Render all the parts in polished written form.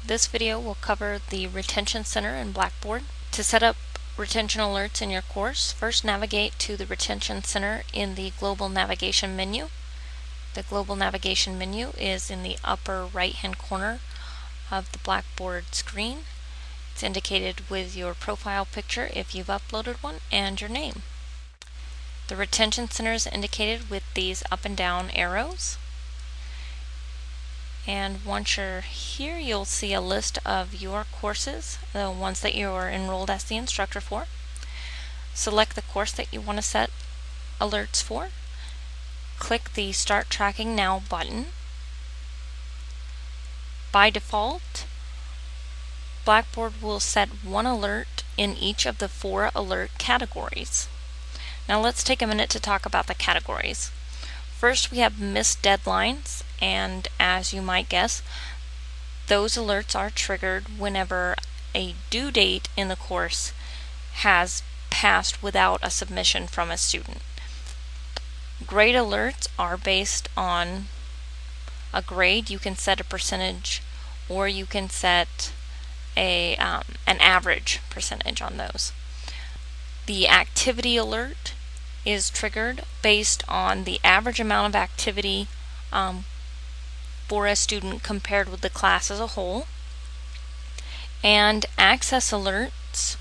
This video will cover the Retention Center in Blackboard. To set up retention alerts in your course, first navigate to the Retention Center in the Global Navigation menu. The Global Navigation menu is in the upper right-hand corner of the Blackboard screen. It's indicated with your profile picture if you've uploaded one and your name. The Retention Center is indicated with these up and down arrows. And once you're here, you'll see a list of your courses, the ones that you are enrolled as the instructor for. Select the course that you want to set alerts for. Click the Start Tracking Now button. By default, Blackboard will set one alert in each of the 4 alert categories. Now let's take a minute to talk about the categories. First, we have missed deadlines, and as you might guess, those alerts are triggered whenever a due date in the course has passed without a submission from a student. Grade alerts are based on a grade. You can set a percentage, or you can set an average percentage on those. The activity alert is triggered based on the average amount of activity for a student compared with the class as a whole. And access alerts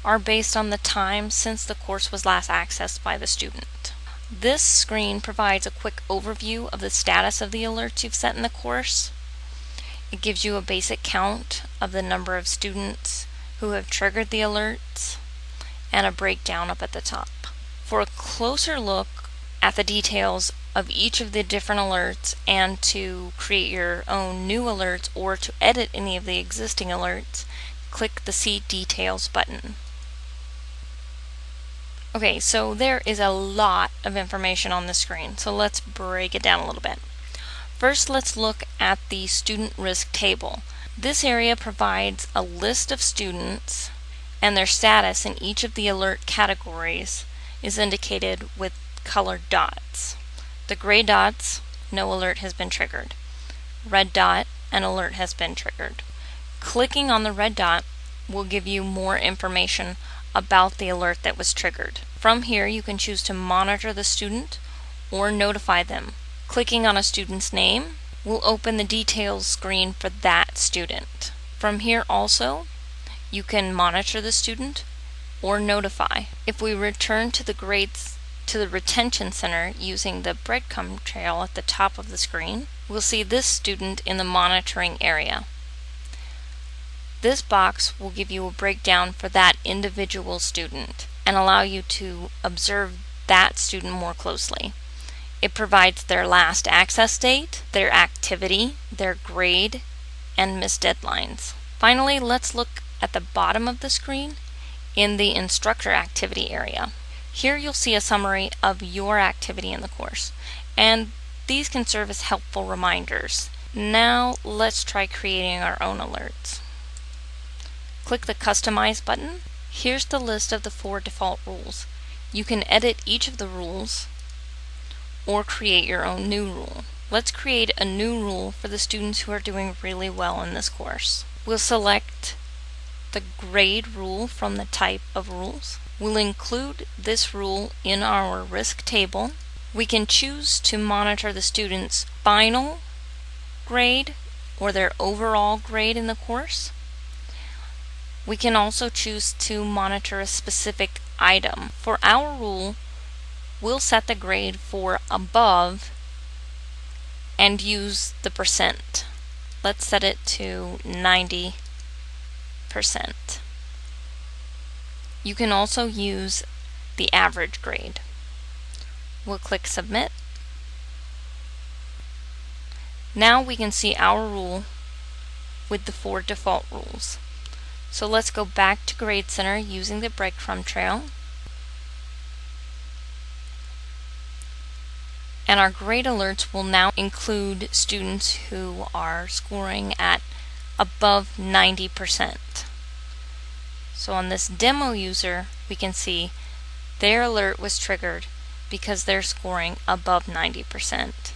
are based on the time since the course was last accessed by the student. This screen provides a quick overview of the status of the alerts you've set in the course. It gives you a basic count of the number of students who have triggered the alerts and a breakdown up at the top. For a closer look at the details of each of the different alerts and to create your own new alerts or to edit any of the existing alerts, click the See Details button. Okay, so there is a lot of information on the screen, so let's break it down a little bit. First, let's look at the student risk table. This area provides a list of students, and their status in each of the alert categories is indicated with colored dots. The gray dots, no alert has been triggered. Red dot, an alert has been triggered. Clicking on the red dot will give you more information about the alert that was triggered. From here, you can choose to monitor the student or notify them. Clicking on a student's name will open the details screen for that student. From here also, you can monitor the student or notify. If we return to the Retention Center using the breadcrumb trail at the top of the screen, we'll see this student in the monitoring area. This box will give you a breakdown for that individual student and allow you to observe that student more closely. It provides their last access date, their activity, their grade, and missed deadlines. Finally, let's look at the bottom of the screen in the Instructor Activity area. Here you'll see a summary of your activity in the course, and these can serve as helpful reminders. Now let's try creating our own alerts. Click the Customize button. Here's the list of the 4 default rules. You can edit each of the rules or create your own new rule. Let's create a new rule for the students who are doing really well in this course. We'll select the grade rule from the type of rules. We'll include this rule in our risk table. We can choose to monitor the student's final grade or their overall grade in the course. We can also choose to monitor a specific item. For our rule, we'll set the grade for above and use the percent. Let's set it to 90%. You can also use the average grade. We'll click Submit. Now we can see our rule with the 4 default rules. So let's go back to Grade Center using the breadcrumb trail. And our grade alerts will now include students who are scoring at above 90%. So on this demo user, we can see their alert was triggered because they're scoring above 90%.